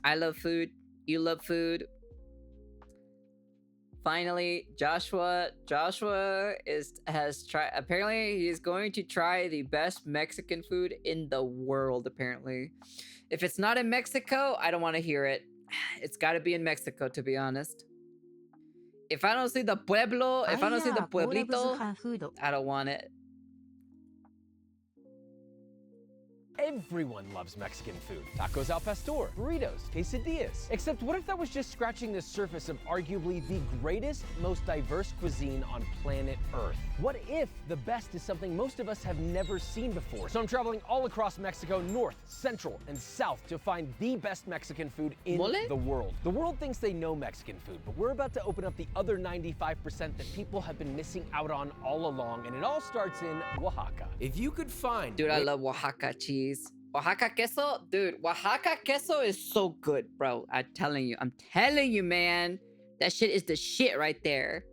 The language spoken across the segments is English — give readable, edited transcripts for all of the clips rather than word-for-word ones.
I love food. You love food. Finally, Joshua has tried. Apparently, he's going to try the best Mexican food in the world. Apparently, if it's not in Mexico, I don't want to hear it. It's got to be in Mexico, to be honest. If I don't see the pueblo, if I don't see the pueblito, I don't want it. Everyone loves Mexican food. Tacos al pastor, burritos, quesadillas. Except what if that was just scratching the surface of arguably the greatest, most diverse cuisine on planet Earth? What if the best is something most of us have never seen before? So I'm traveling all across Mexico, north, central, and south to find the best Mexican food in the world. The world thinks they know Mexican food, but we're about to open up the other 95% that people have been missing out on all along, and it all starts in Oaxaca. If you could find... Dude, I love Oaxaca cheese. Oaxaca queso, dude, Oaxaca queso is so good, bro. I'm telling you, man. That shit is the shit right there.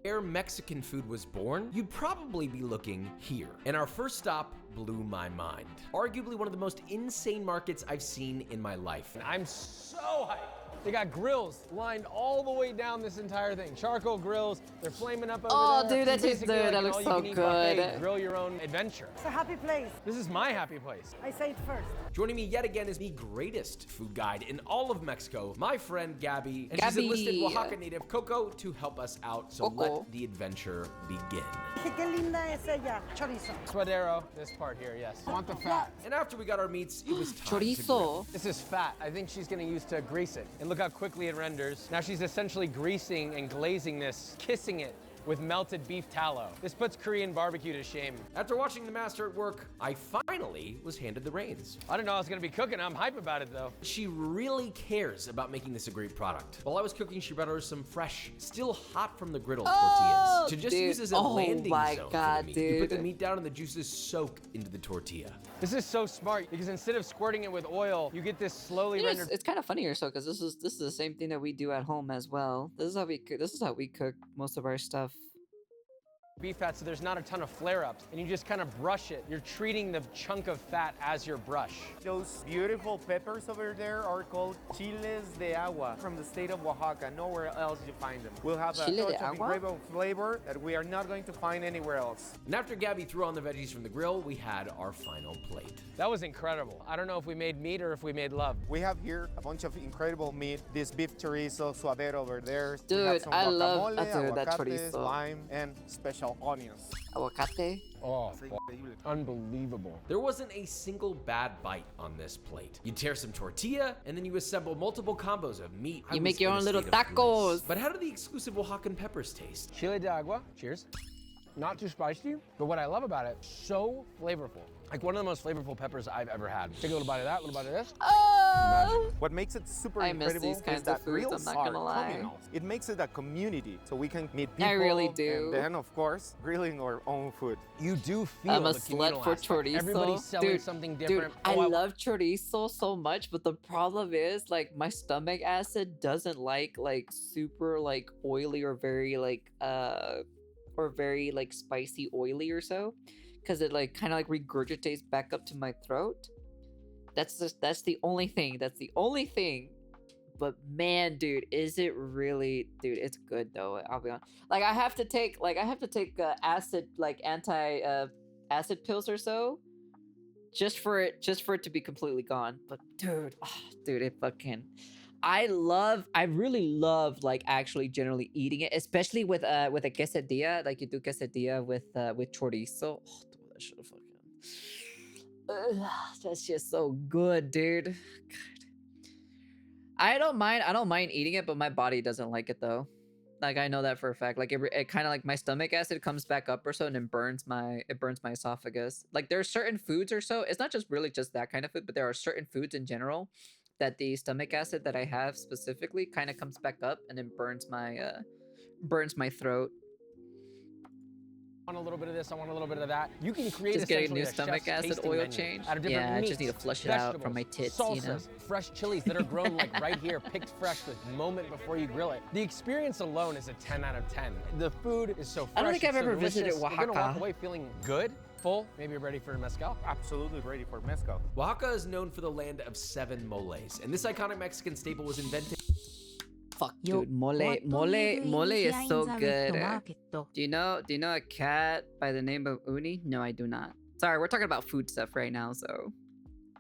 Where Mexican food was born, you'd probably be looking here. And our first stop blew my mind. Arguably one of the most insane markets I've seen in my life. And I'm so hyped. They got grills lined all the way down this entire thing. Charcoal grills, they're flaming up over there. Dude, that tastes good. That looks so good. Buffet, grill your own adventure. It's a happy place. This is my happy place. I say it first. Joining me yet again is the greatest food guide in all of Mexico, my friend Gabby. And she's enlisted Oaxaca native Coco to help us out. So let the adventure begin. Qué linda es ella. Chorizo. Suadero, this part here, yes. I want the fat. And after we got our meats, it was time to grill. This is fat. I think she's gonna use to grease it. And look how quickly it renders. Now she's essentially greasing and glazing this, kissing it with melted beef tallow. This puts Korean barbecue to shame. After watching the master at work, I finally was handed the reins. I didn't know I was gonna be cooking. I'm hype about it though. She really cares about making this a great product. While I was cooking, she brought her some fresh, still hot from the griddle tortillas. To just use as a landing zone for the meat. You put the meat down and the juices soak into the tortilla. This is so smart because instead of squirting it with oil, you get this slowly rendered. It's kind of funnier so because this is the same thing that we do at home as well. This is how we cook most of our stuff. Beef fat, so there's not a ton of flare-ups, and you just kind of brush it. You're treating the chunk of fat as your brush. Those beautiful peppers over there are called chiles de agua from the state of Oaxaca. Nowhere else you find them. We'll have a touch of incredible flavor that we are not going to find anywhere else. And after Gabby threw on the veggies from the grill, we had our final plate. That was incredible. I don't know if we made meat or if we made love. We have here a bunch of incredible meat. This beef chorizo, suadero over there. Dude, I love that chorizo. Lime, and special onions. Aguacate. Oh, unbelievable. There wasn't a single bad bite on this plate. You tear some tortilla, and then you assemble multiple combos of meat. You make your own little tacos. But how do the exclusive Oaxacan peppers taste? Chile de agua, cheers. Not too spicy, but what I love about it, so flavorful. Like one of the most flavorful peppers I've ever had. Take a little bite of that, a little bite of this. What makes it super incredible is that grills are communal. It makes it a community, so we can meet people. I really do. And then, of course, grilling our own food. You do feel I'm a the slut for chorizo. Everybody's selling something different. Dude, I love chorizo so much, but the problem is, like, my stomach acid doesn't like super, like, oily or very, spicy oily or so. Because it like kind of like regurgitates back up to my throat. That's the only thing. That's the only thing. But man, dude, is it really, dude? It's good though. I'll be honest. Like I have to take acid, like acid pills or so, just for it to be completely gone. But dude, it fucking. I really love like actually generally eating it, especially with a quesadilla. Like you do quesadilla with chorizo. Oh, dude, that shit fucking. That's just so good, dude. God. I don't mind eating it, but my body doesn't like it though. Like I know that for a fact. Like it kind of like my stomach acid comes back up or so, and it burns my esophagus. Like there are certain foods or so. It's not just really just that kind of food, but there are certain foods in general that the stomach acid that I have specifically kind of comes back up and then burns my throat. I want a little bit of this, I want a little bit of that. You can create just getting a new stomach acid oil change. Yeah, I just need to flush it out from my tits, salsas, you know. Fresh chilies that are grown like right here, picked fresh the moment before you grill it. The experience alone is a 10 out of 10. The food is so fresh. I don't think I've ever visited Oaxaca. You're gonna walk away feeling good full? Maybe you're ready for a mezcal? Absolutely ready for mezcal. Oaxaca is known for the land of 7 moles, and this iconic Mexican staple was invented. Fuck, dude, mole is so good. Do you know a cat by the name of Uni? No, I do not. Sorry, we're talking about food stuff right now, so.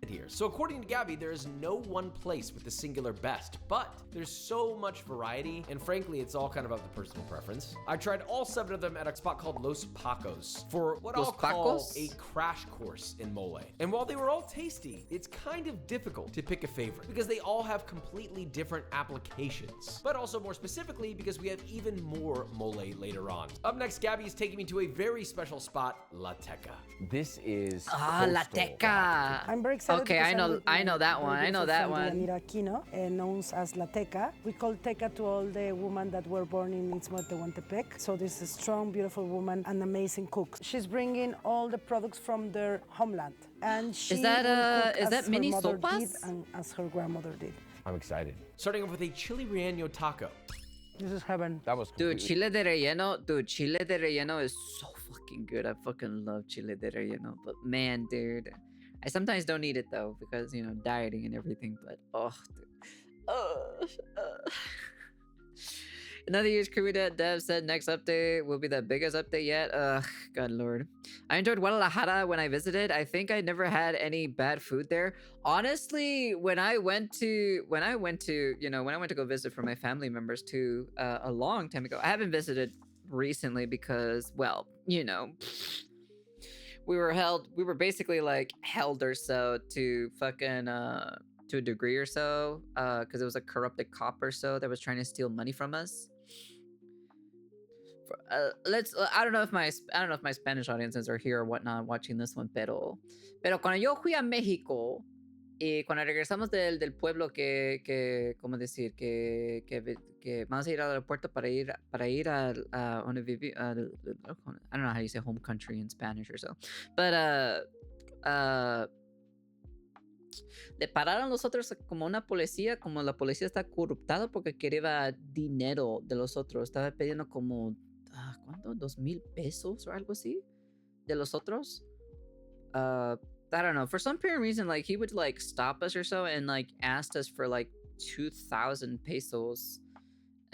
Here. So according to Gabby, there is no one place with the singular best, but there's so much variety, and frankly, it's all kind of up to personal preference. I tried all 7 of them at a spot called Los Pacos for what I'll call a crash course in mole. And while they were all tasty, it's kind of difficult to pick a favorite because they all have completely different applications, but also more specifically because we have even more mole later on. Up next, Gabby is taking me to a very special spot, La Teca. This is La Teca. I'm very excited. Okay, I know that one. I know that one. Aquino, known as La Teca. We call Teca to all the women that were born in Istmo de Tehuantepec. So this is a strong, beautiful woman, an amazing cook. She's bringing all the products from their homeland, and she is that mini sopas? And as her grandmother did. I'm excited. Starting off with a chili relleno taco. This is heaven. That was Dude, chile de relleno is so fucking good. I fucking love chile de relleno. But man, dude, I sometimes don't eat it though because, you know, dieting and everything. But oh, dude. Another year's crew that Dev said next update will be the biggest update yet. God lord. I enjoyed Guadalajara when I visited. I think I never had any bad food there. Honestly, when I went to go visit for my family members too, a long time ago. I haven't visited recently because, well, you know, we were basically like held or so to fucking to a degree or so, because it was a corrupted cop or so that was trying to steal money from us. I don't know if my Spanish audiences are here or whatnot watching this one, pero cuando yo fui a México y cuando regresamos del pueblo que ¿cómo decir? Que vamos a ir al aeropuerto para ir a donde viví, I don't know how you say home country in Spanish or so, but le pararon los otros como una policía, como la policía está corruptada porque quería dinero de los otros, estaba pidiendo como ¿cuánto? 2,000 pesos or algo así de los otros. I don't know, for some apparent reason, like he would like stop us or so and like asked us for like 2,000 pesos,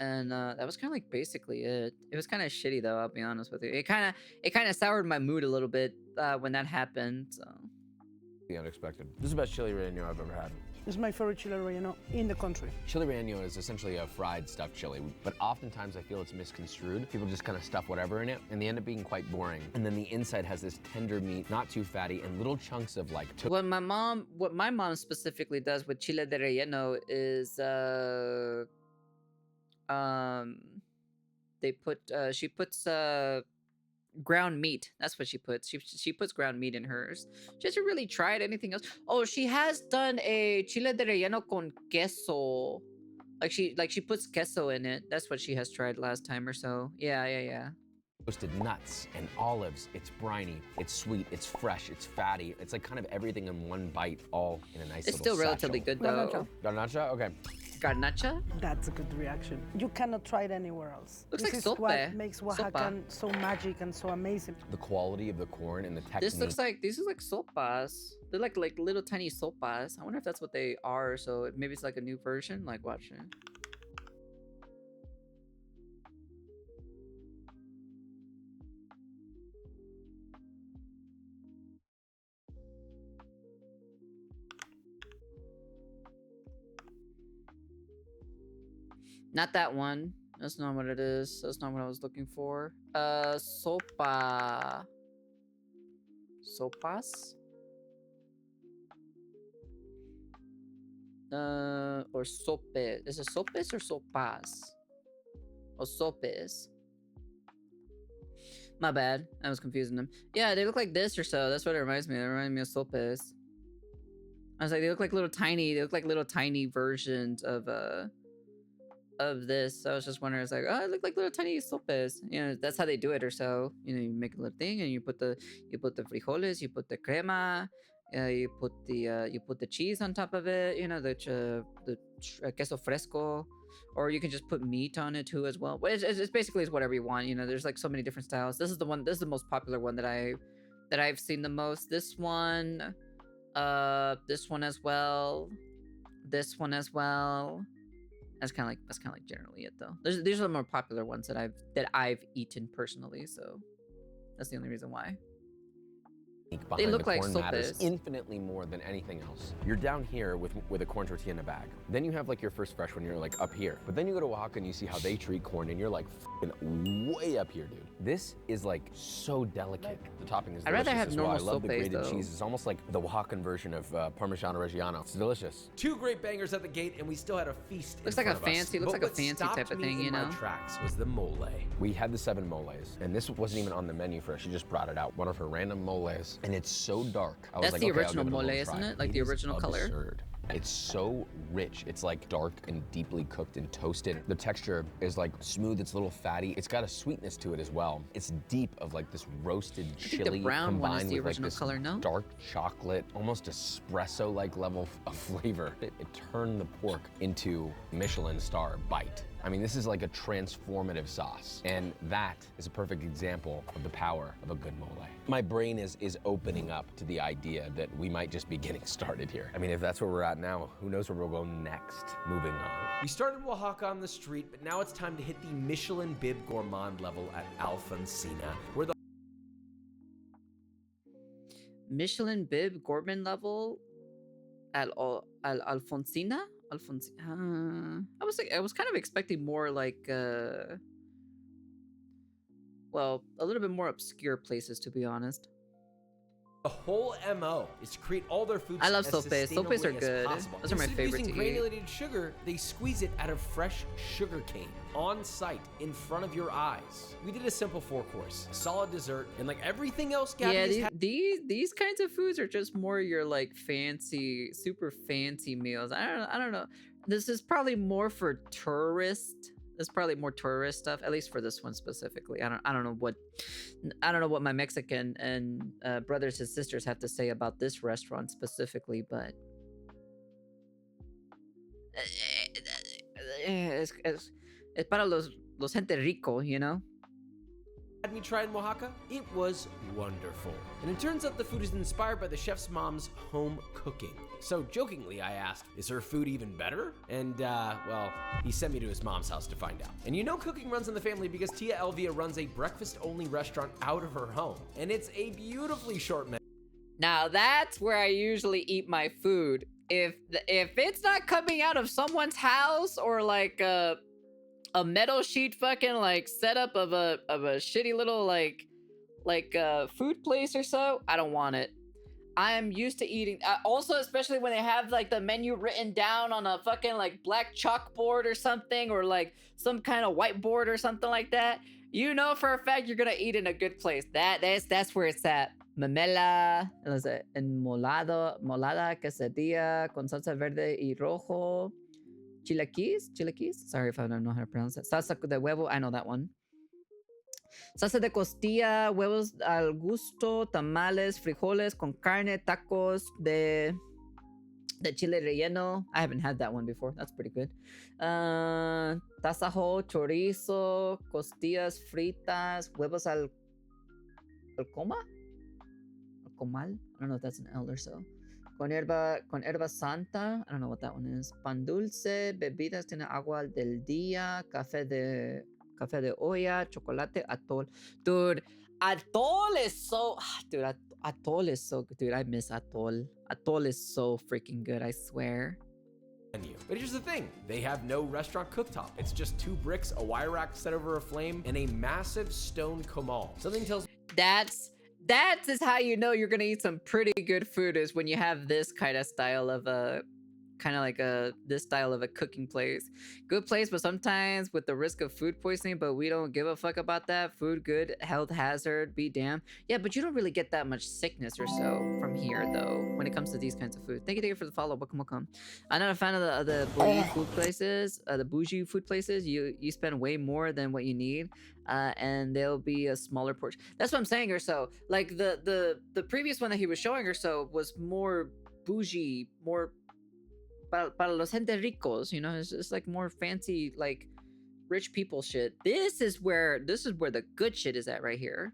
and that was kind of like basically it. It was kind of shitty though, I'll be honest with you. It kind of soured my mood a little bit when that happened, so. The unexpected. This is the best chili relleno I've ever had. This is my favorite chile relleno in the country. Chili relleno is essentially a fried stuffed chili, but oftentimes I feel it's misconstrued. People just kind of stuff whatever in it, and they end up being quite boring. And then the inside has this tender meat, not too fatty, and little chunks of like. What my mom specifically does with chile de relleno is she puts ground meat. That's what she puts. She puts ground meat in hers. She hasn't really tried anything else. Oh, she has done a chile de relleno con queso. Like she puts queso in it. That's what she has tried last time or so. Yeah. Roasted nuts and olives. It's briny, it's sweet, it's fresh, it's fatty. It's like kind of everything in one bite, all in a nice It's little still relatively good though. Garnacha? Okay. Garnacha? That's a good reaction. You cannot try it anywhere else. Looks this like is sopa. what makes Oaxacan so magic and so amazing. The quality of the corn and the technique. These look like sopas. They're like little tiny sopas. I wonder if that's what they are. So maybe it's like a new version. Like watch it. Not that one. That's not what it is. That's not what I was looking for. Sopa. Sopas? Or sope. Is it sopes or sopas? Or sopes? My bad. I was confusing them. Yeah, they look like this or so. That's what it reminds me of. They remind me of sopes. I was like, they look like little tiny versions of this. So I was just wondering, it's like, oh, it look like little tiny sopes. You know, that's how they do it or so. You know, you make a little thing and you put the frijoles, you put the crema, you put the cheese on top of it, you know, the queso fresco, or you can just put meat on it too as well. But it's basically whatever you want, you know. There's like so many different styles. This is the most popular one that that I've seen the most. This one as well. This one as well. That's kind of like generally it though. These are the more popular ones that I've eaten personally, so that's the only reason why. They look like matters sopes. Infinitely more than anything else. You're down here with a corn tortilla in a bag. Then you have like your first fresh one, you're like up here. But then you go to Oaxaca and you see how they treat corn and you're like way up here, dude. This is like so delicate. The topping is delicious. I'd rather have as well. normal I love the sopes, grated though. cheese. It's almost like the Oaxacan version of Parmigiano Reggiano. It's delicious. 2 great bangers at the gate, and we still had a feast. Looks in like a front of us. fancy- looks But like a what fancy stopped type of me thing, in you my know? tracks was the mole. We had the 7 moles, and this wasn't even on the menu for us. She just brought it out, one of her random moles, and it's so dark. I was That's like, the okay, I'll original give it a mole, little isn't try. it? Like the is original color? absurd. It's so rich. It's like dark and deeply cooked and toasted. The texture is like smooth. It's a little fatty. It's got a sweetness to it as well. It's deep of like this roasted think the chili brown one is combined the with like original this color, no? dark chocolate, almost espresso-like level of flavor. It turned the pork into Michelin star bite. I mean, this is like a transformative sauce, and that is a perfect example of the power of a good mole. My brain is opening up to the idea that we might just be getting started here. I mean, if that's where we're at now, who knows where we'll go next? Moving on. We started Oaxaca on the street, but now it's time to hit the Michelin Bib Gourmand level at Alfonsina, where the Michelin Bib Gourmand level at Alfonsina? I was kind of expecting more like well, a little bit more obscure places, to be honest. The whole MO is to create all their foods I love as sopes. Sopes are sustainably as good. possible. Those are my Instead of favorite using to eat. granulated sugar, they squeeze it out of fresh sugar cane on site in front of your eyes. We did a simple 4-course, solid dessert, and like everything else, Gabby has Yeah, had. these kinds of foods are just more your like fancy, super fancy meals. I don't know. This is probably more for tourists. There's probably more tourist stuff, at least for this one specifically. I don't know what my Mexican and brothers and sisters have to say about this restaurant specifically, but es para los gente rico, you know. Had me try in Oaxaca, it was wonderful. And it turns out the food is inspired by the chef's mom's home cooking. So jokingly, I asked, is her food even better? And well, he sent me to his mom's house to find out. And you know cooking runs in the family because Tia Elvia runs a breakfast-only restaurant out of her home. And it's a beautifully short menu. Now that's where I usually eat my food. If it's not coming out of someone's house or like a metal sheet fucking like setup of a shitty little like food place or so, I don't want it. I am used to eating. Also, especially when they have like the menu written down on a fucking like black chalkboard or something, or like some kind of whiteboard or something like that. You know for a fact you're gonna eat in a good place. That's where it's at. Memela, molada quesadilla con salsa verde y rojo. Chilaquis. Sorry if I don't know how to pronounce it. Salsa de huevo. I know that one. Salsa de costilla, huevos al gusto, tamales, frijoles con carne, tacos de chile relleno. I haven't had that one before. That's pretty good. Tasajo, chorizo, costillas fritas, huevos al comal. I don't know if that's an L or so. Con herba santa. I don't know what that one is. Pan dulce, bebidas tiene agua del día, café de olla, chocolate, atol. Dude, atol is so... Dude, atol is so good. Dude, I miss atol. Atol is so freaking good, I swear. Menu. But here's the thing, they have no restaurant cooktop. It's just 2 bricks, a wire rack set over a flame, and a massive stone comal. Something tells me That is how you know you're gonna eat some pretty good food, is when you have this kind of style of a this style of a cooking place. Good place, but sometimes with the risk of food poisoning, but we don't give a fuck about that. Food good, health hazard, be damned. Yeah, but you don't really get that much sickness or so from here though, when it comes to these kinds of food. Thank you for the follow. Welcome. I'm not a fan of the bougie food places. The bougie food places, you spend way more than what you need. And there'll be a smaller portion. That's what I'm saying, or so. Like the previous one that he was showing or so was more bougie, more para los gente ricos, you know. It's like more fancy, like rich people shit. This is where the good shit is at right here.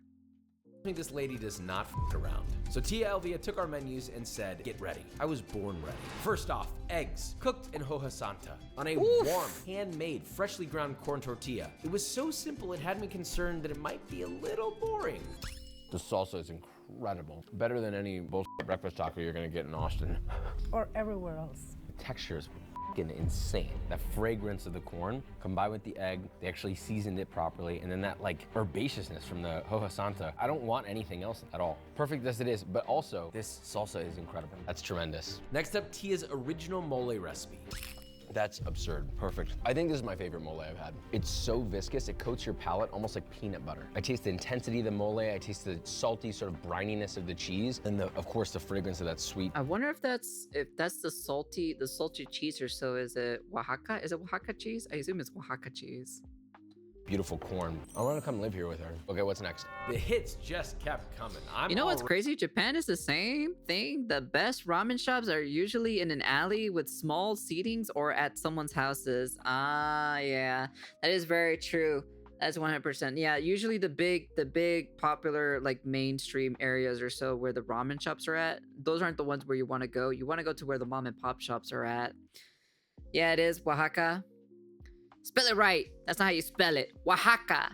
This lady does not f around. So Tia Elvia took our menus and said, get ready. I was born ready. First off, eggs, cooked in hoja santa on a warm, handmade, freshly ground corn tortilla. It was so simple it had me concerned that it might be a little boring. The salsa is incredible. Better than any bullshit breakfast taco you're gonna get in Austin. Or everywhere else. The texture is insane. That fragrance of the corn combined with the egg, they actually seasoned it properly, and then that like herbaceousness from the hoja santa. I don't want anything else at all. Perfect as it is, but also this salsa is incredible. That's tremendous. Next up, Tia's original mole recipe. That's absurd. Perfect. I think this is my favorite mole I've had. It's so viscous, it coats your palate almost like peanut butter. I taste the intensity of the mole, I taste the salty sort of brininess of the cheese, and of course the fragrance of that sweet. I wonder if that's the salty cheese or so. Is it Oaxaca? Is it Oaxaca cheese? I assume it's Oaxaca cheese. Beautiful corn. I want to come live here with her. Okay, what's next? The hits just kept coming. You know what's crazy? Japan is the same thing. The best ramen shops are usually in an alley with small seatings or at someone's houses. Ah, yeah, that is very true. That's 100%. Yeah, usually the big popular like mainstream areas or so where the ramen shops are at, those aren't the ones where you want to go. You want to go to where the mom and pop shops are at. Yeah, it is Oaxaca. Spell it right. That's not how you spell it. Oaxaca.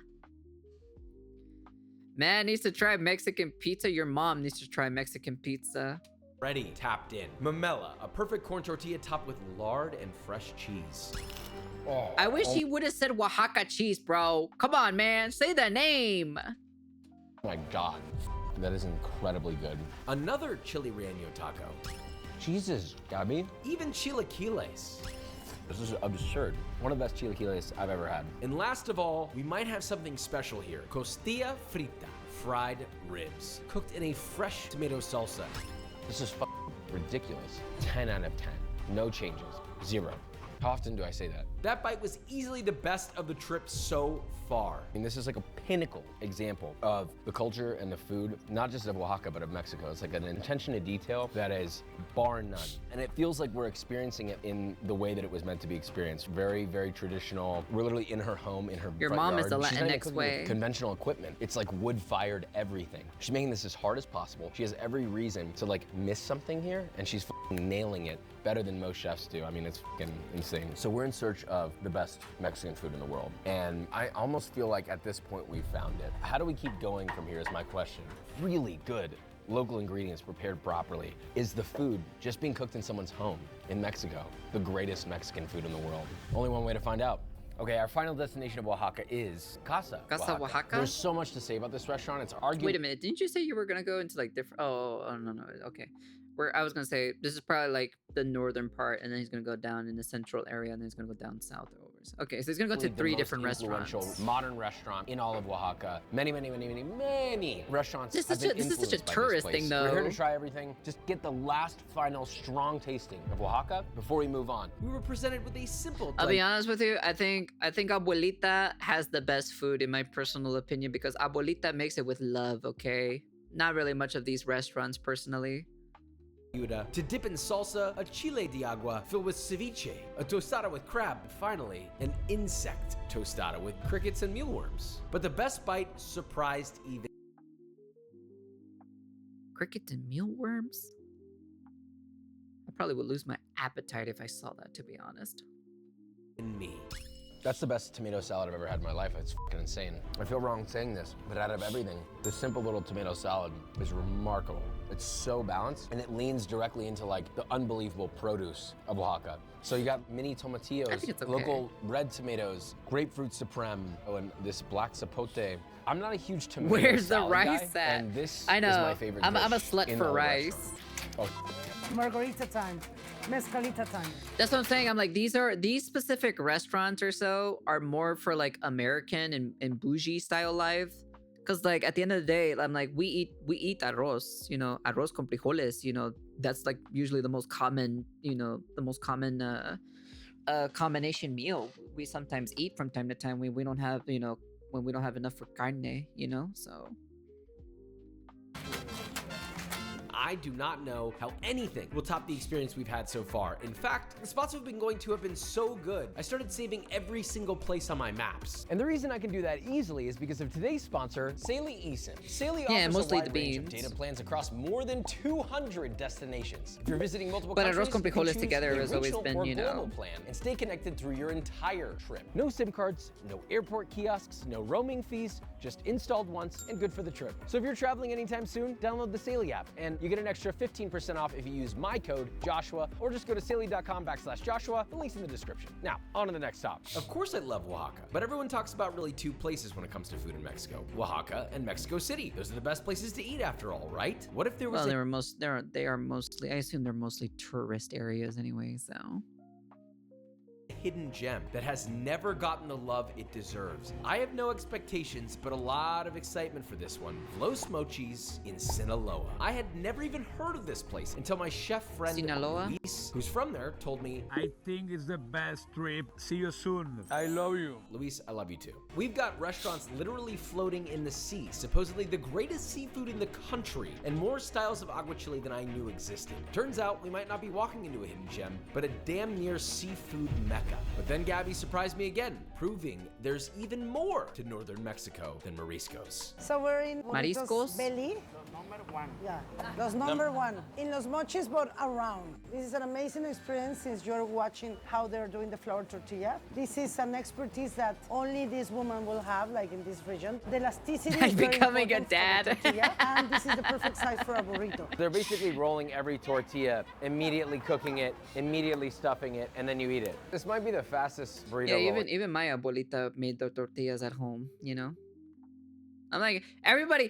Man needs to try Mexican pizza. Your mom needs to try Mexican pizza. Ready, tapped in. Mamela, a perfect corn tortilla topped with lard and fresh cheese. Oh, I wish he would have said Oaxaca cheese, bro. Come on, man. Say the name. oh my God. That is incredibly good. Another chili relleno taco. Jesus, Gabby. Even chilaquiles. This is absurd. One of the best chilaquiles I've ever had. And last of all, we might have something special here. Costilla frita, fried ribs, cooked in a fresh tomato salsa. This is ridiculous. 10 out of 10. No changes. 0. How often do I say that? That bite was easily the best of the trip so far. I mean, this is like a pinnacle example of the culture and the food, not just of Oaxaca, but of Mexico. It's like an attention to detail that is bar none. And it feels like we're experiencing it in the way that it was meant to be experienced. Very, very traditional. We're literally in her home, in her Your front mom yard. is the She's not even Latinx cooking way. with conventional equipment. It's like wood-fired everything. She's making this as hard as possible. She has every reason to like miss something here, and she's nailing it better than most chefs do. I mean, it's insane. So we're in search of the best Mexican food in the world. And I almost feel like at this point we've found it. How do we keep going from here is my question. Really good local ingredients prepared properly. Is the food just being cooked in someone's home in Mexico the greatest Mexican food in the world? Only one way to find out. Okay, our final destination of Oaxaca is Casa Oaxaca? There's so much to say about this restaurant. It's arguably— Wait a minute. Didn't you say you were going to go into like different... Oh, no. Okay. I was going to say, this is probably like the northern part, and then he's going to go down in the central area, and then he's going to go down south over. Okay, so he's going to go to 3 different restaurants. Modern restaurant in all of Oaxaca. Many restaurants. This is such a tourist thing, though. We're here to try everything. Just get the last, final, strong tasting of Oaxaca before we move on. We were presented with a simple— I'll be honest with you. I think Abuelita has the best food, in my personal opinion, because Abuelita makes it with love, okay? Not really much of these restaurants, personally. To dip in salsa, a chile de agua filled with ceviche, a tostada with crab, and finally, an insect tostada with crickets and mealworms. But the best bite surprised even Crickets and mealworms? I probably would lose my appetite if I saw that, to be honest. me. That's the best tomato salad I've ever had in my life. It's fucking insane. I feel wrong saying this, but out of everything, this simple little tomato salad is remarkable. It's so balanced, and it leans directly into like the unbelievable produce of Oaxaca. So you got mini tomatillos, I think it's okay. local red tomatoes, grapefruit supreme, and this black zapote. I'm not a huge tomato Where's the salad rice guy, at? and this I know. is my favorite I'm a dish slut in for the rice. restaurant. Oh. Margarita time, mezcalita time. That's what I'm saying. I'm like, these specific restaurants or so are more for like American and bougie style life. Cause like at the end of the day, I'm like, we eat arroz, you know, arroz con frijoles, you know, that's like usually the most common, you know, combination meal we sometimes eat from time to time when we don't have, you know, when we don't have enough for carne, you know, so. I I do not know how anything will top the experience we've had so far. In fact, the spots we've been going to have been so good, I started saving every single place on my maps. And the reason I can do that easily is because of today's sponsor, Saily eSIM. Saily offers mostly a wide the range of beans. data plans across more than 200 destinations. If you're visiting multiple But countries, arroz con you can frijoles choose together the has always original been, or you global know. plan and stay connected through your entire trip. No SIM cards, no airport kiosks, no roaming fees, just installed once and good for the trip. So if you're traveling anytime soon, download the Saily app and you get an extra 15% off if you use my code Joshua, or just go to saily.com/Joshua. The link's in the description. Now, on to the next stop. Of course I love Oaxaca, but everyone talks about really two places when it comes to food in Mexico: Oaxaca and Mexico City. Those are the best places to eat after all, right? What if there was Well, they are mostly, I assume they're mostly tourist areas anyway, so. hidden gem that has never gotten the love it deserves? I have no expectations, but a lot of excitement for this one. Los Mochis in Sinaloa. I had never even heard of this place until my chef friend Sinaloa? Luis, who's from there, told me, I think it's the best trip. See you soon. I love you. Luis, I love you too. We've got restaurants literally floating in the sea, supposedly the greatest seafood in the country, and more styles of aguachile than I knew existed. Turns out we might not be walking into a hidden gem, but a damn near seafood mecca. But then Gabby surprised me again, proving there's even more to northern Mexico than mariscos. So we're in Mariscos? Belly. Yeah, Los number one. In Los Mochis, but around. This is an amazing experience since you're watching how they're doing the flour tortilla. This is an expertise that only this woman will have, like in this region. The elasticity is very Becoming a important for the dad. tortilla, and this is the perfect size for a burrito. They're basically rolling every tortilla, immediately cooking it, immediately stuffing it, and then you eat it. This might be the fastest burrito Yeah, roll. even my abuelita made the tortillas at home, you know? I'm like, everybody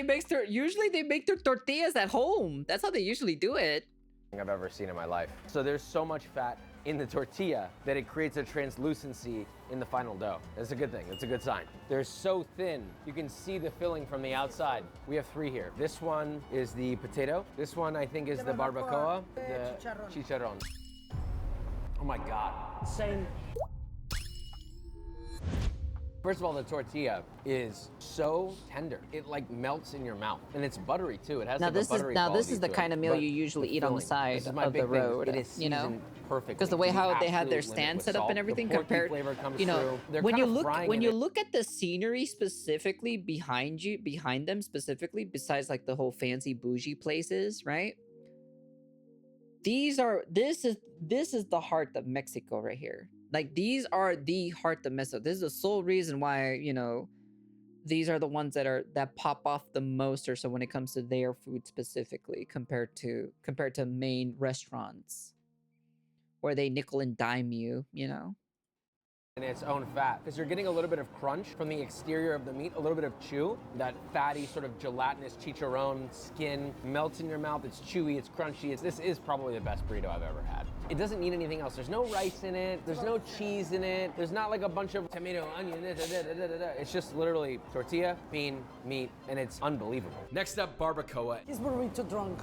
makes usually they make their tortillas at home. That's how they usually do it. I've ever seen in my life. So there's so much fat in the tortilla that it creates a translucency in the final dough. That's a good thing. That's a good sign. They're so thin, you can see the filling from the outside. We have three here. This one is the potato. This one I think is the barbacoa. The chicharrón. Oh my God. Same. First of all, the tortilla is so tender. It like melts in your mouth, and it's buttery too. It has Now like this a buttery is the quality to kind it. of meal But you usually eat on the filling, side this is my of the big thing. road, It is you know? seasoned perfectly. Because the way to how they had their absolute limit stand with set up salt. and everything The porky compared, flavor comes you know, through. They're when kind you of look frying when it you in- look at the scenery specifically behind them specifically, besides like the whole fancy bougie places, right? This is the heart of Mexico right here. Like these are the heart of Mexico. This is the sole reason why, you know, these are the ones that pop off the most, or so when it comes to their food specifically, compared to main restaurants where they nickel and dime you, you know. in its own fat, because you're getting a little bit of crunch from the exterior of the meat, a little bit of chew. That fatty sort of gelatinous chicharron skin melts in your mouth. It's chewy, it's crunchy. This is probably the best burrito I've ever had. It doesn't need anything else. There's no rice in it. There's no cheese in it. There's not like a bunch of tomato, onion, It's just literally tortilla, bean, meat, and it's unbelievable. Next up, barbacoa. It's burrito drunk.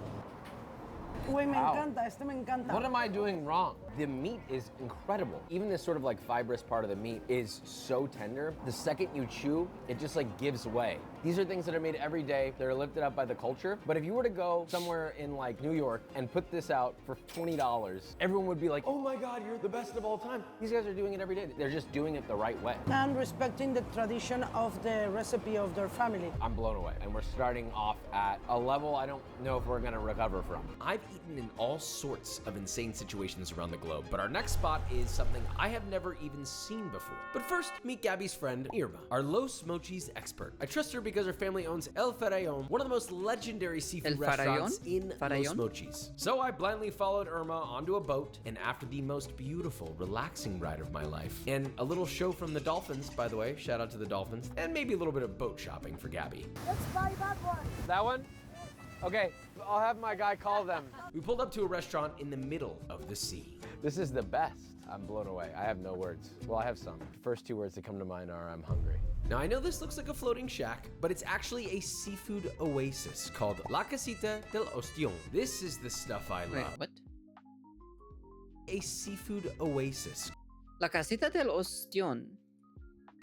Uy, me encanta. Este me encanta. What am I doing wrong? The meat is incredible. Even this sort of like fibrous part of the meat is so tender. The second you chew, it just like gives way. These are things that are made every day. They're lifted up by the culture. But if you were to go somewhere in like New York and put this out for $20, everyone would be like, oh my God, you're the best of all time. These guys are doing it every day. They're just doing it the right way. And respecting the tradition of the recipe of their family. I'm blown away. And we're starting off at a level I don't know if we're gonna recover from. I've eaten in all sorts of insane situations around the globe, but our next spot is something I have never even seen before. But first, meet Gabby's friend, Irma, our Los Mochis expert. I trust her because her family owns El Farallon, one of the most legendary seafood restaurants in Los Mochis. So I blindly followed Irma onto a boat, and after the most beautiful, relaxing ride of my life, and a little show from the dolphins, by the way, shout out to the dolphins, and maybe a little bit of boat shopping for Gabby. Let's buy that one. That one? Okay, I'll have my guy call them. We pulled up to a restaurant in the middle of the sea. This is the best. I'm blown away. I have no words. Well, I have some. First two words that come to mind are I'm hungry. Now, I know this looks like a floating shack, but it's actually a seafood oasis called La Casita del Ostión. This is the stuff I love. Wait, what? A seafood oasis. La Casita del Ostión.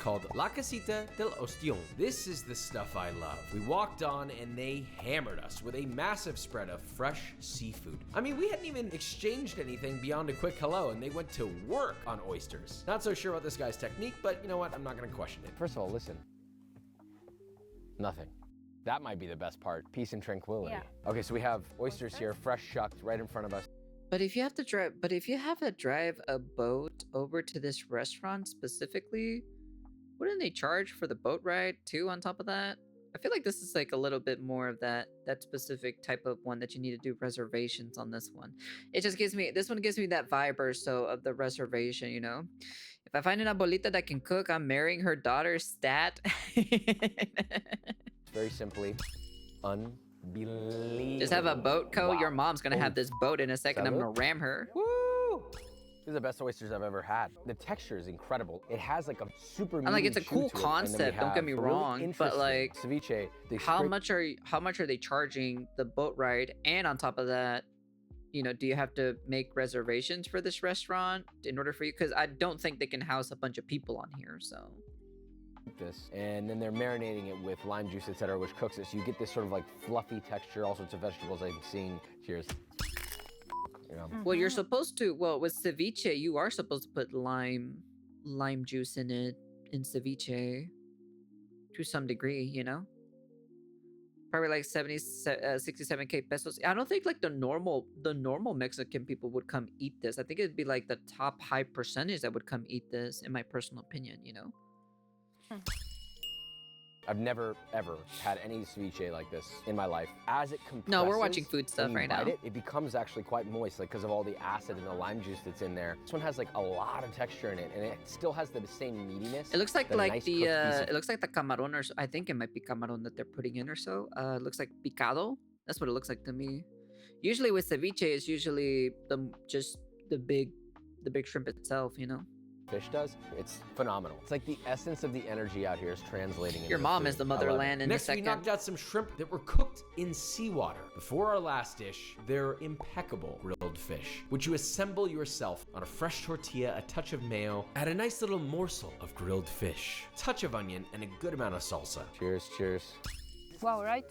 called La Casita del Ostión. This is the stuff I love. We walked on and they hammered us with a massive spread of fresh seafood. I mean, we hadn't even exchanged anything beyond a quick hello and they went to work on oysters. Not so sure about this guy's technique, but you know what? I'm not gonna question it. First of all, listen. Nothing. That might be the best part. Peace and tranquility. Yeah. Okay, so we have oysters here, fresh shucked right in front of us. But if you have to drive a boat over to this restaurant specifically, wouldn't they charge for the boat ride too on top of that? I feel like this is like a little bit more of that specific type of one that you need to do reservations on this one. It just gives me, this one gives me that vibe or so of the reservation, you know? If I find an abuelita that can cook, I'm marrying her daughter stat. Very simply, unbelievable. Just have a boat, Co. Wow. Your mom's gonna have this boat in a second. I'm gonna ram her. Woo! These are the best oysters I've ever had. The texture is incredible. It has like a super I'm like, it's a chew cool to it, concept, don't get me wrong, but like, ceviche. how much are they charging the boat ride? And on top of that, you know, do you have to make reservations for this restaurant in order for you? Because I don't think they can house a bunch of people on here, so. This, and then they're marinating it with lime juice, etc., which cooks it. So you get this sort of like fluffy texture, all sorts of vegetables I'm seeing. Cheers. You know. Well, you're supposed to, well, with ceviche, you are supposed to put lime juice in it, in ceviche, to some degree, you know? Probably like 67K pesos. I don't think like the normal Mexican people would come eat this. I think it'd be like the top high percentage that would come eat this, in my personal opinion, you know? I've never ever had any ceviche like this in my life. As it compresses, No, we're watching food stuff when you right bite now. It becomes actually quite moist, like because of all the acid and the lime juice that's in there. This one has like a lot of texture in it, and it still has the same meatiness. It looks like that a nice cooked piece of- it looks like the camaron, or so, I think it might be camaron that they're putting in or so. It looks like picado. That's what it looks like to me. Usually with ceviche, it's usually just the big shrimp itself, you know. fish does. It's phenomenal. It's like the essence of the energy out here is translating. Your mom is the motherland in a Next, we second. knocked out some shrimp that were cooked in seawater. Before our last dish, they're impeccable grilled fish, which you assemble yourself on a fresh tortilla, a touch of mayo, add a nice little morsel of grilled fish, touch of onion, and a good amount of salsa. Cheers, cheers. Wow, right?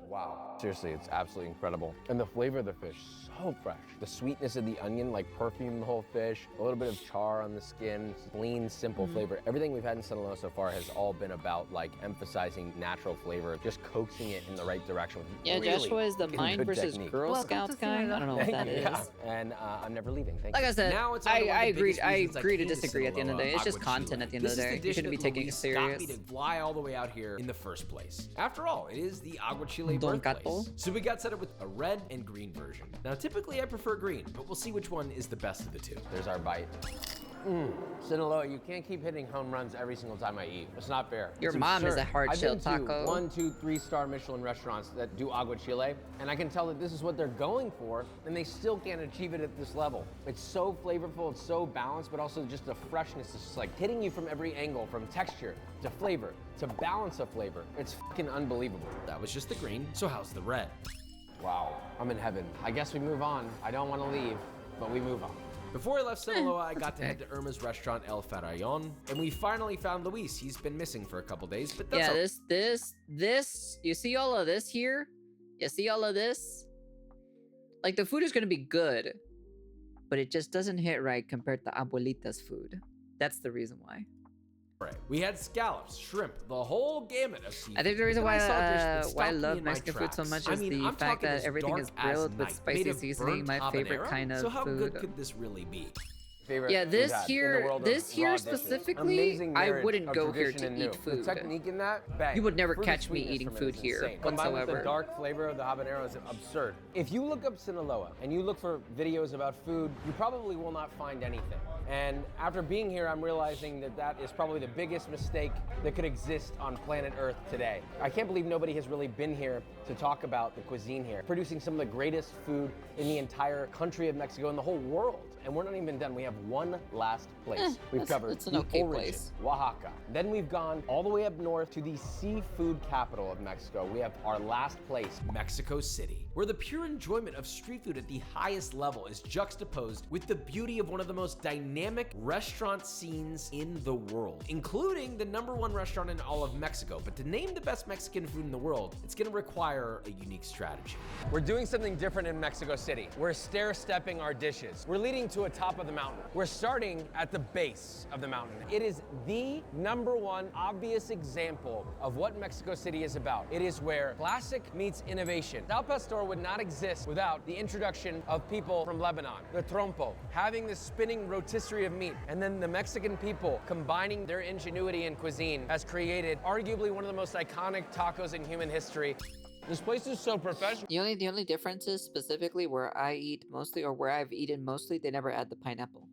Wow. Seriously, it's absolutely incredible. And the flavor of the fish, so fresh. The sweetness of the onion, like perfume the whole fish, a little bit of char on the skin, clean, simple flavor. Everything we've had in Sinaloa so far has all been about like emphasizing natural flavor, just coaxing it in the right direction. With Yeah, really Joshua is the good mind versus technique. Girl Welcome Scouts to guy. I Sinaloa. don't know what that is. Yeah. And I'm never leaving. Thank Like you. I said, Now it's on to one of I the agree. biggest I reasons agree to came disagree at the end of the day. Sinaloa, It's just agua content chile. at the end of the This is day. You dish shouldn't be that taking it Luis serious. got me to fly all the way out here in the first place. After all, it is the agua chile Don birthplace. Cato. So we got set up with a red and green version. Now, typically I prefer green, but we'll see which one is the best of the two. There's our bite. Sinaloa, you can't keep hitting home runs every single time I eat. It's not fair. Your It's mom is absurd. a hard-shell I've been taco. to 1, 2, 3-star Michelin restaurants that do agua chile, and I can tell that this is what they're going for, and they still can't achieve it at this level. It's so flavorful, it's so balanced, but also just the freshness is just like hitting you from every angle, from texture to flavor to balance of flavor. It's fucking unbelievable. That was just the green, so how's the red? Wow, I'm in heaven. I guess we move on. I don't want to leave, but we move on. Before I left Sinaloa, I got to head to Irma's restaurant El Farallon, and we finally found Luis. He's been missing for a couple days, but that's Yeah, this, you see all of this here? You see all of this? Like, the food is gonna be good, but it just doesn't hit right compared to Abuelita's food. That's the reason why. right. We had scallops, shrimp, the whole gamut of seafood. I think the reason But then why I saw a dish that I stopped me love in my Mexican food so tracks. much is the I'm fact talking that as everything is dark as grilled with night, made spicy of seasoning. burnt My favorite habanero. kind of So how food. good could this really be? Favorite Yeah, food this had in the here, world of this here raw dishes. specifically, Amazing I marriage wouldn't of go here tradition to and new. eat food. The technique in that, bang. You would never Fruity catch me sweetness eating from it food is here insane. Combined with the whatsoever. dark flavor of the habanero is absurd. If you look up Sinaloa and you look for videos about food, you probably will not find anything. And after being here, I'm realizing that that is probably the biggest mistake that could exist on planet Earth today. I can't believe nobody has really been here to talk about the cuisine here, producing some of the greatest food in the entire country of Mexico and the whole world. And we're not even done. We have one last place. We've covered it's an the okay origin, place. Oaxaca. Then we've gone all the way up north to the seafood capital of Mexico. We have our last place. Mexico City. where the pure enjoyment of street food at the highest level is juxtaposed with the beauty of one of the most dynamic restaurant scenes in the world, including the #1 restaurant in all of Mexico. But to name the best Mexican food in the world, it's gonna require a unique strategy. We're doing something different in Mexico City. We're stair-stepping our dishes. We're leading to a top of the mountain. We're starting at the base of the mountain. It is the #1 obvious example of what Mexico City is about. It is where classic meets innovation. Al Pastor would not exist without the introduction of people from Lebanon, the trompo, having this spinning rotisserie of meat, and then the Mexican people combining their ingenuity in cuisine has created arguably one of the most iconic tacos in human history. This place is so professional. The only difference is specifically where I eat mostly, or where I've eaten mostly, they never add the pineapple.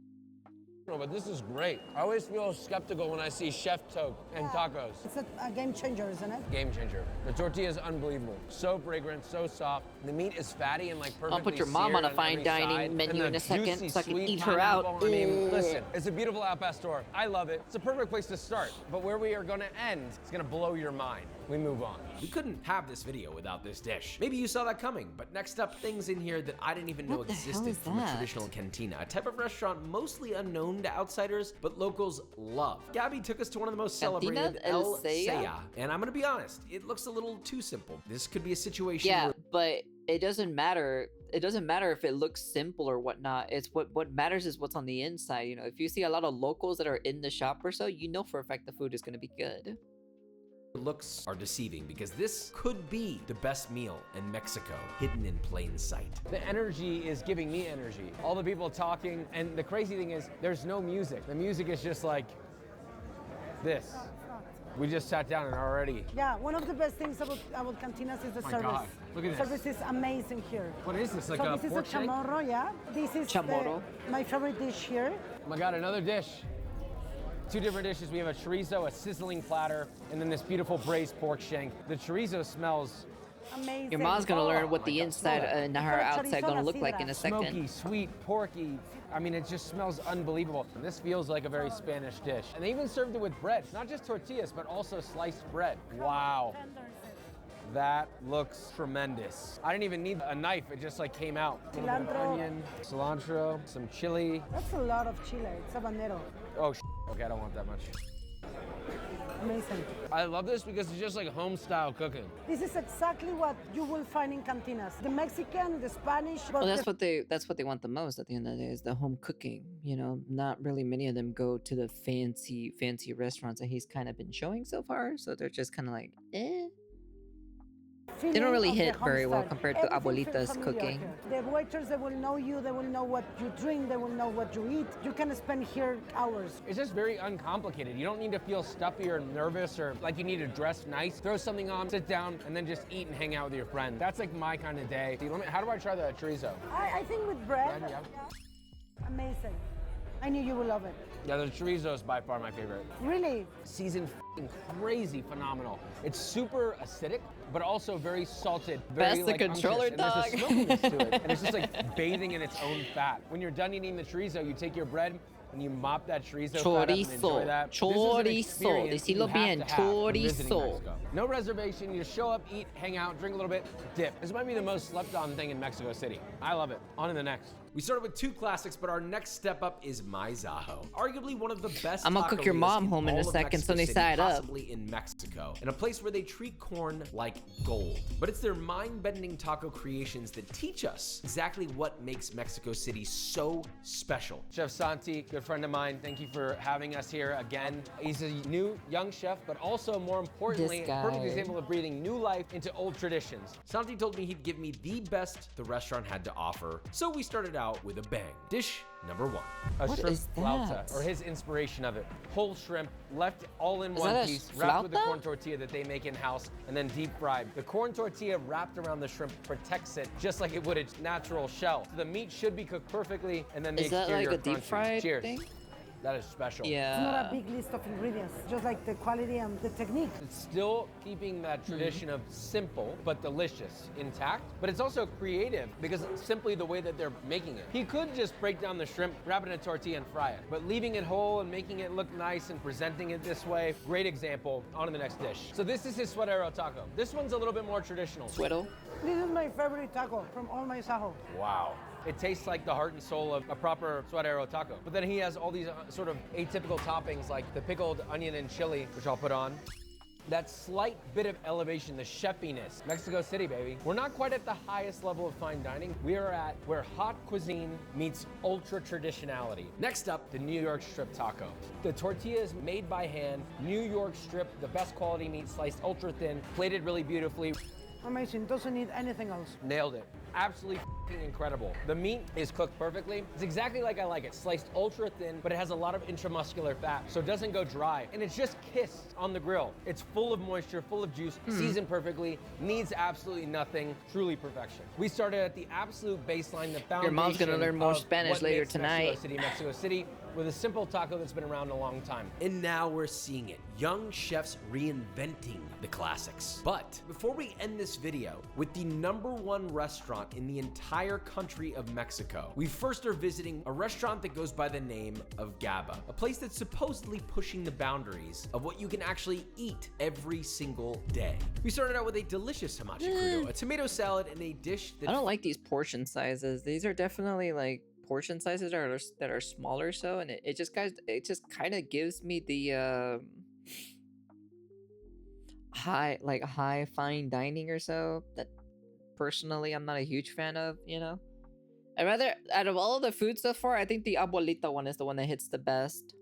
But this is great. I always feel skeptical when I see chef toque and tacos. It's a game changer, isn't it? Game changer. The tortilla is unbelievable. So fragrant, so soft. The meat is fatty and like perfectly I'll put your mom on a fine dining menu in a second so I can eat her out. I mean, listen, it's a beautiful Al Pastor. I love it. It's a perfect place to start. But where we are going to end, it's going to blow your mind. We move on. We couldn't have this video without this dish. Maybe you saw that coming, but next up, things in here that I didn't even know What the hell existed is from a that? traditional cantina, a type of restaurant mostly unknown to outsiders, but locals love. Gabby took us to one of the most Cantina celebrated El El Sella? Sella, and I'm gonna be honest, it looks a little too simple. This could be a situation Yeah, where but it doesn't matter. It doesn't matter if it looks simple or whatnot. It's what matters is what's on the inside. You know, if you see a lot of locals that are in the shop or so, you know for a fact the food is going to be good. looks are deceiving, because this could be the best meal in Mexico, hidden in plain sight. The energy is giving me energy. All the people talking, and the crazy thing is there's no music. The music is just like this. We just sat down and already. Yeah, one of the best things about cantinas is the My service. God, look at this. Service is amazing here. What is this, like So a this is pork a shank? chamorro, yeah. This is Chamorro. my favorite dish here. Oh my God, another dish. Two different dishes. We have a chorizo, a sizzling platter, and then this beautiful braised pork shank. The chorizo smells Amazing. Your mom's gonna learn what my the God, inside smell that. and her Pero outside chorizo gonna la look like in a second. smoky, sweet, porky. I mean, it just smells unbelievable. And this feels like a very Spanish dish. And they even served it with bread, not just tortillas, but also sliced bread. Wow. That looks tremendous. I didn't even need a knife, it just like came out. A little bit of Cilantro. onion, cilantro, some chili. That's a lot of chile. It's habanero. Oh, okay, I don't want that much. Amazing. I love this because it's just like home style cooking. This is exactly what you will find in cantinas. The Mexican, the Spanish, but Well, that's what they want the most at the end of the day is the home cooking. You know, not really many of them go to the fancy restaurants that he's kind of been showing so far. So they're just kind of like, eh. They don't really hit very well compared to Abuelita's cooking. The waiters, they will know you, they will know what you drink, they will know what you eat. You can spend here hours. It's just very uncomplicated. You don't need to feel stuffy or nervous or like you need to dress nice. Throw something on, sit down, and then just eat and hang out with your friend. That's like my kind of day. How do I try the chorizo? I think with bread, Bread, amazing. I knew you would love it. Yeah, the chorizo is by far my favorite. Really? Seasoned crazy phenomenal. It's super acidic, but also very salted. Very, That's the controller, unctuous, and there's a dog. smokiness to it. And it's just like bathing in its own fat. When you're done eating the chorizo, you take your bread and you mop that chorizo fat up and enjoy that. Chorizo. This is an experience Decilo you have bien, to have when visiting chorizo. Mexico. No reservation, you just show up, eat, hang out, drink a little bit, dip. This might be the most slept on thing in Mexico City. I love it. On to the next. We started with two classics, but our next step up is Maizajo, arguably one of the best. I'm gonna cook your taquerias mom home in all a of second, so Mexico they City, side up. possibly in Mexico, and a place where they treat corn like gold. But it's their mind-bending taco creations that teach us exactly what makes Mexico City so special. Chef Santi, good friend of mine, thank you for having us here again. He's a new, young chef, but also more importantly, This a perfect guy. example of breathing new life into old traditions. Santi told me he'd give me the best the restaurant had to offer, so we started out with a bang. Dish number one. A What shrimp is flauta, that? or his inspiration of it. Whole shrimp, left all in Is one that a piece, wrapped with the flauta? corn tortilla that they make in-house, and then deep fried. The corn tortilla wrapped around the shrimp protects it, just like it would its natural shell. The meat should be cooked perfectly, and then the Is that exterior like a deep crunchy. fried Cheers. thing? That is special. Yeah. It's not a big list of ingredients, just like the quality and the technique. It's still keeping that tradition of simple but delicious intact, but it's also creative because it's simply the way that they're making it. He could just break down the shrimp, wrap it in a tortilla and fry it, but leaving it whole and making it look nice and presenting it this way, great example. On to the next dish. So this is his suadero taco. This one's a little bit more traditional. Suero. This is my favorite taco from all my Sajo. Wow. It tastes like the heart and soul of a proper suadero taco. But then he has all these sort of atypical toppings like the pickled onion and chili, which I'll put on. That slight bit of elevation, the cheffiness. Mexico City, baby. We're not quite at the highest level of fine dining. We are at where hot cuisine meets ultra traditionality. Next up, the New York strip taco. The tortilla is made by hand, New York strip, the best quality meat, sliced ultra thin, plated really beautifully. Amazing, doesn't need anything else. Nailed it. Absolutely incredible. The meat is cooked perfectly. It's exactly like I like it. Sliced ultra thin, but it has a lot of intramuscular fat, so it doesn't go dry. And it's just kissed on the grill. It's full of moisture, full of juice, seasoned perfectly, needs absolutely nothing. Truly perfection. We started at the absolute baseline, the foundation. Your mom's gonna learn more of Spanish what later makes tonight. Mexico City, with a simple taco that's been around a long time. And now we're seeing it. Young chefs reinventing the classics. But before we end this video with the #1 restaurant in the entire country of Mexico, we first are visiting a restaurant that goes by the name of Gaba, a place that's supposedly pushing the boundaries of what you can actually eat every single day. We started out with a delicious hamachi crudo, a tomato salad, and a dish that I don't like these portion sizes. These are definitely like portion sizes that are smaller, so, and it just kind of gives me the high fine dining or so that personally I'm not a huge fan of, you know. I'd rather, out of all of the food so far, I think the abuelita one is the one that hits the best.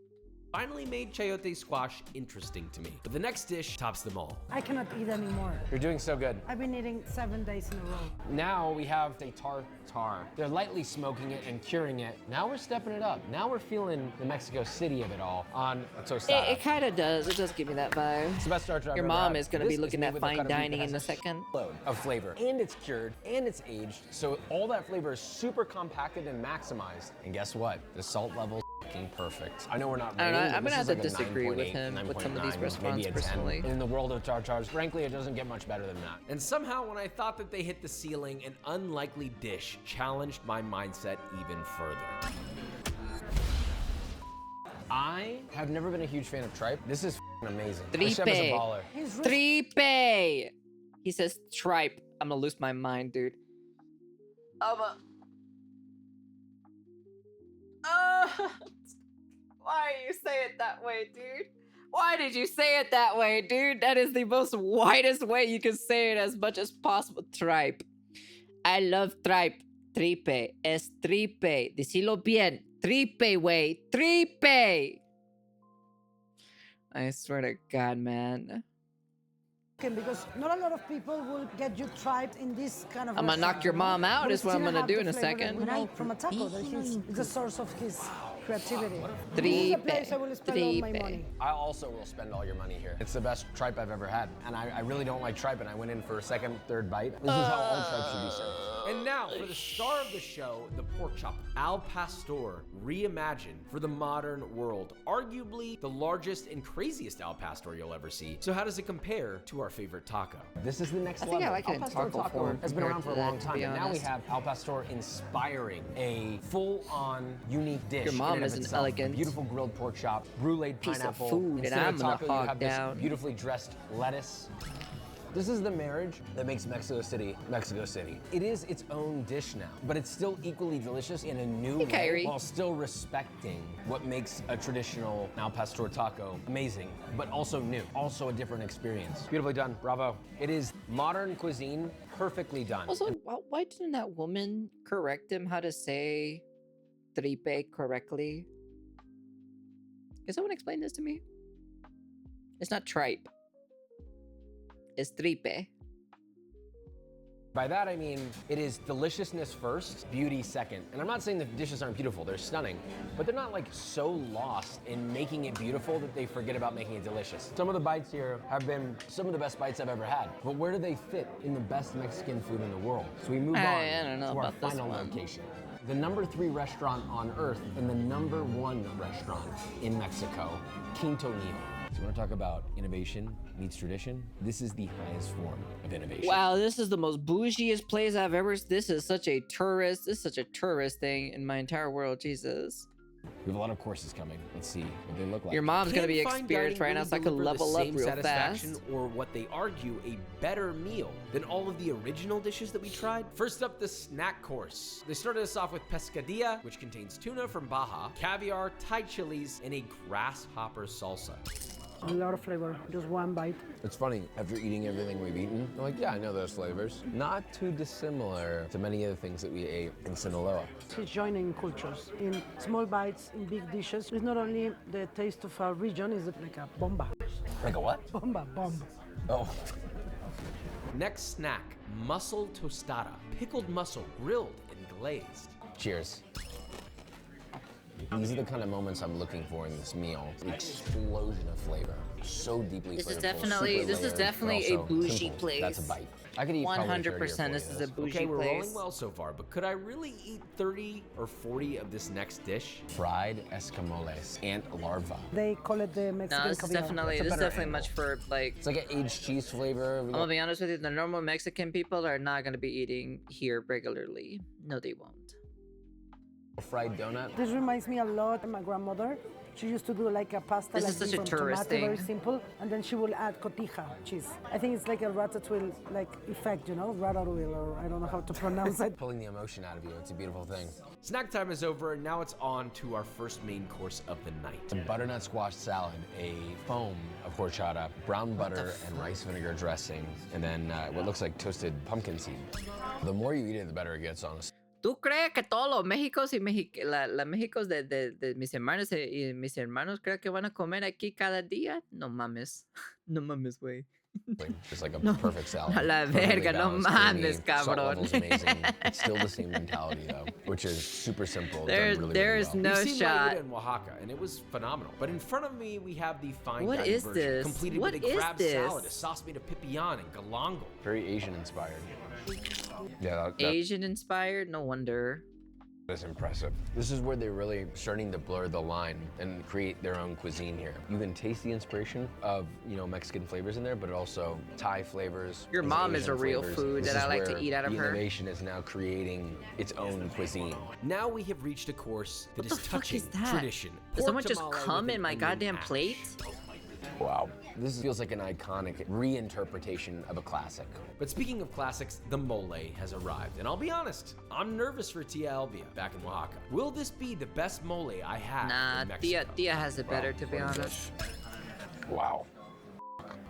finally made chayote squash interesting to me. But the next dish tops them all. I cannot eat anymore. You're doing so good. I've been eating 7 days in a row. Now we have a tartar. They're lightly smoking it and curing it. Now we're stepping it up. Now we're feeling the Mexico City of it all on a tostada. It kind of does. It does give me that vibe. It's the best tartar I've Your ever mom had. is going to be This looking made at with a cut fine of meat that dining has in a a second. Load of flavor. And it's cured and it's aged. So all that flavor is super compacted and maximized. And guess what? The salt level's fucking perfect. I know we're not I don't know, rating, I'm but gonna this have is to like a disagree with 9.8, him with some of these 9.9, restaurants maybe a 10. personally. In the world of tartars, frankly, it doesn't get much better than that. And somehow, when I thought that they hit the ceiling, an unlikely dish challenged my mindset even further. I have never been a huge fan of tripe. This is amazing. This chef is a Tripe. baller. Tripe. He says tripe. I'm gonna lose my mind, dude. Why do you say it that way, dude? Why did you say it that way, dude? That is the most whitest way you can say it as much as possible. Tripe. I love tripe. Tripe. Es tripe. Decilo bien. Tripe, way. Tripe. I swear to God, man. Because not a lot of people will get you tripe in this kind of I'm gonna knock your mom out But is what I'm still gonna have do the in a flavor that second. we know from a taco, that is the source of his creativity. This is the Tripe. place I will spend all my Tripe. money. I also will spend all your money here. It's the best tripe I've ever had. And I really don't like tripe, and I went in for a second, third bite. This is how all tripe should be served. And now, for the star of the show, the pork chop, al pastor, reimagined for the modern world. Arguably the largest and craziest al pastor you'll ever see. So how does it compare to our favorite taco? This is the next I level. think I like it in Al pastor taco form has been around for a compared to long that, to time, be and now we honest. have al pastor inspiring a full-on unique dish. Your mom in and of is an itself. elegant Beautiful grilled pork chop, bruleed piece of pineapple. food Instead that of I'm gonna taco, you hog have down. this beautifully dressed lettuce. This is the marriage that makes Mexico City, Mexico City. It is its own dish now, but it's still equally delicious in a new way Kyrie. while still respecting what makes a traditional al pastor taco amazing, but also new, also a different experience. Beautifully done, bravo. It is modern cuisine, perfectly done. Also, why didn't that woman correct him how to say tripe correctly? Can someone explain this to me? It's not tripe. It's tripe. By that I mean, it is deliciousness first, beauty second. And I'm not saying the dishes aren't beautiful, they're stunning, but they're not like so lost in making it beautiful that they forget about making it delicious. Some of the bites here have been some of the best bites I've ever had, but where do they fit in the best Mexican food in the world? So we move on I don't know to our about this final one. location. the #3 restaurant on earth and the #1 restaurant in Mexico, Quinto Neo. So you want to talk about innovation meets tradition? This is the highest form of innovation. Wow, this is the most bougiest place I've ever. This is such a tourist thing in my entire world. Jesus. We have a lot of courses coming. Let's see what they look like. Your mom's gonna be Can fine experienced right dining now, so I really can deliver the level up same real satisfaction fast. or what they argue a better meal than all of the original dishes that we tried? First up, the snack course. They started us off with pescadilla, which contains tuna from Baja, caviar, Thai chilies, and a grasshopper salsa. A lot of flavor, just one bite. It's funny, after eating everything we've eaten, I'm like, yeah, I know those flavors. Not too dissimilar to many of the things that we ate in Sinaloa. It's joining cultures in small bites, in big dishes. It's not only the taste of our region, it's like a bomba. Like a what? Bomba. Oh. Next snack, mussel tostada. Pickled mussel, grilled and glazed. Cheers. These are the kind of moments I'm looking for in this meal. The explosion of flavor. So deeply This is flavorful, definitely- super this is layered, definitely but a also bougie simple. place. That's a bite. I could eat probably 30 or 100% 40 this of is a this. bougie Okay, we're place. rolling well so far, but could I really eat 30 or 40 of this next dish? Fried escamoles, ant larva. They call it the Mexican No, this is caviar. definitely It's a better definitely angle. much for like. It's like an aged cheese flavor. I'm gonna be honest with you. The normal Mexican people are not gonna be eating here regularly. No, they won't. Fried donut. This reminds me a lot of my grandmother. She used to do like a pasta This like is such this a from tourist tomato, very thing. simple, and then she will add cotija cheese. I think it's like a ratatouille like effect, you know, ratatouille, or I don't know how to pronounce it. Pulling the emotion out of you. It's a beautiful thing. Snack time is over, and now it's on to our first main course of the night. Some butternut squash salad, a foam of horchata, brown butter and rice vinegar dressing, and then what looks like toasted pumpkin seed. The more you eat it, the better it gets, honestly. ¿Tú crees que todos los Méxicos y la Méxicos de mis hermanos y mis hermanos creo que van a comer aquí cada día? No mames. No mames, güey. It's like a perfect salad. A la Perfectly verga, no balanced, creamy, mames, salt cabrón. level's amazing. It's still the same mentality though, which is super simple. done There's really, there's really well. no We've seen shot. Maida in Oaxaca, and it was phenomenal. But in front of me, we have the fine What dining is version, this? completed What with a is crab this? salad, a sauce made of pipián and galangal. Very Asian inspired. Yeah, that Asian inspired? No wonder. is impressive. This is where they're really starting to blur the line and create their own cuisine here. You can taste the inspiration of, Mexican flavors in there, but also Thai flavors. Your and mom is Asian a real flavors. food This that is I like to where eat out of the her. Innovation is now creating its own cuisine. Now we have reached a course that What is the fuck touching is that? tradition. Did Pork someone just tamale come with in an my onion goddamn mash. plate? Wow. This feels like an iconic reinterpretation of a classic. But speaking of classics, the mole has arrived. And I'll be honest, I'm nervous for Tia Elvia back in Oaxaca. Will this be the best mole I have Nah, in Mexico? Tia has it better, to be honest. Wow.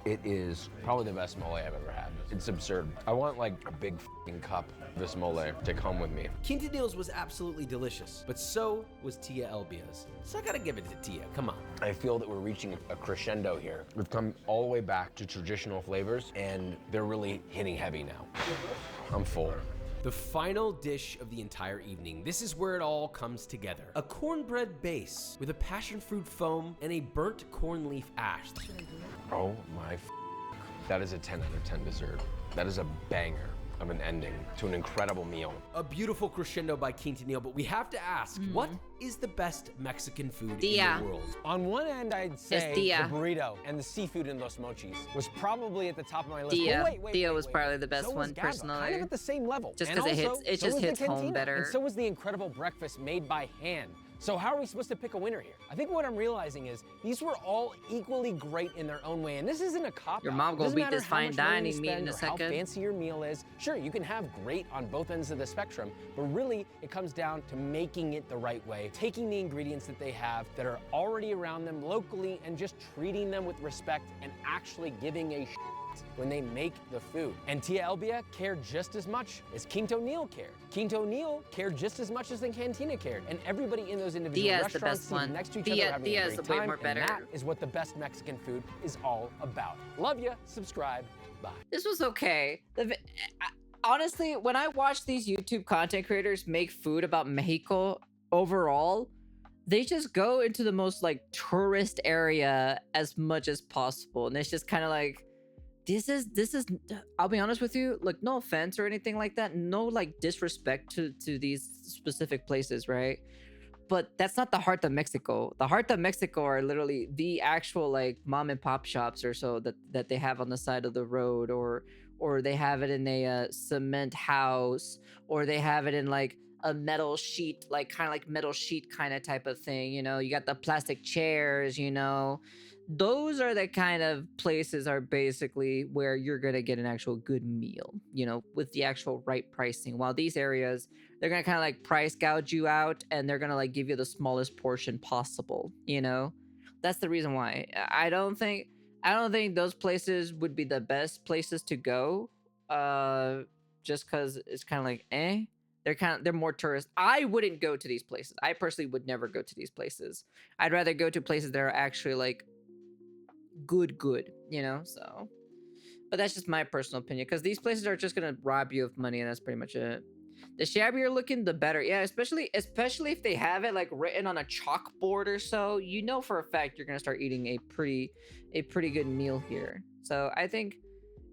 It is probably the best mole I've ever had. It's absurd. I want like a big f***ing cup of this mole to come with me. Quintonil's was absolutely delicious, but so was Tia Elvia's. So I gotta give it to Tia, come on. I feel that we're reaching a crescendo here. We've come all the way back to traditional flavors and they're really hitting heavy now. I'm full. The final dish of the entire evening. This is where it all comes together. A cornbread base with a passion fruit foam and a burnt corn leaf ash. Oh my f***. That is a 10 out of 10 dessert. That is a banger of an ending to an incredible meal. A beautiful crescendo by Quintonil, but we have to ask, what is the best Mexican food Tia. in the world? On one end, I'd say the Tia. burrito and the seafood in Los Mochis was probably at the top of my list. Tia. But wait, Tia was probably the best so was one, Gaba, personally. Kind of at the same level. Just And 'cause it also, hits- it so just was the hits home cantina, better. And so was the incredible breakfast made by hand. So how are we supposed to pick a winner here? I think what I'm realizing is these were all equally great in their own way, and this isn't a cop-out. Your mom It gonna doesn't beat matter this how fine much money dining you meat in spend a or how second. fancy your meal is. Sure, you can have great on both ends of the spectrum, but really it comes down to making it the right way, taking the ingredients that they have that are already around them locally and just treating them with respect and actually giving a when they make the food. And Tia Elvia cared just as much as Quinto Neo cared. Quinto Neo cared just as much as the Cantina cared. And everybody in those individual Tia's the restaurants best seated one. next to each Tia- other having Tia's a great way time. more And better. that is what the best Mexican food is all about. Love ya, subscribe, bye. This was okay. Honestly, when I watch these YouTube content creators make food about Mexico overall, they just go into the most like tourist area as much as possible. And it's just kind of like, this is I'll be honest with you, like, no offense or anything like that, no like disrespect to these specific places, right? But that's not the heart of Mexico. The heart of Mexico are literally the actual like mom and pop shops or so that they have on the side of the road, or they have it in a cement house, or they have it in like a metal sheet, like kind of like metal sheet kind of type of thing. You know, you got the plastic chairs, you know. Those are the kind of places are basically where you're gonna get an actual good meal, you know, with the actual right pricing. While these areas, they're gonna kind of like price gouge you out, and they're gonna like give you the smallest portion possible, you know. That's the reason why I don't think those places would be the best places to go, just because it's kind of like they're more tourist. I wouldn't go to these places. I personally would never go to these places. I'd rather go to places that are actually like good, you know. So, but that's just my personal opinion, because these places are just gonna rob you of money, and that's pretty much it. The shabbier looking, the better. Yeah, especially if they have it like written on a chalkboard or so, you know for a fact you're gonna start eating a pretty good meal here. So I think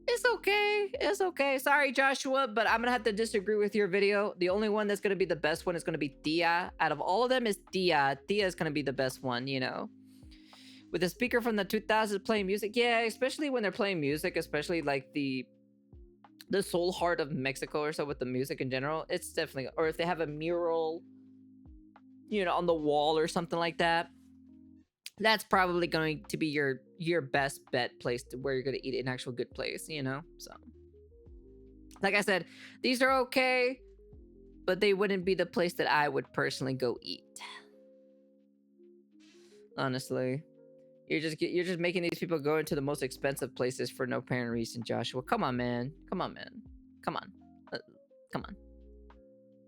it's okay. It's okay. Sorry, Joshua, but I'm gonna have to disagree with your video. The only one that's gonna be the best one is gonna be Tia. Out of all of them, is Tia. Tia is gonna be the best one, you know. With a speaker from the 2000s playing music, yeah, especially when they're playing music, especially like the soul heart of Mexico or so with the music in general, it's definitely, or if they have a mural, you know, on the wall or something like that, that's probably going to be your best bet place to where you're going to eat at an actual good place, you know. So like I said, these are okay, but they wouldn't be the place that I would personally go eat, honestly. You're just making these people go into the most expensive places for no apparent reason, Joshua. Come on, man. Come on, man. Come on. Come on.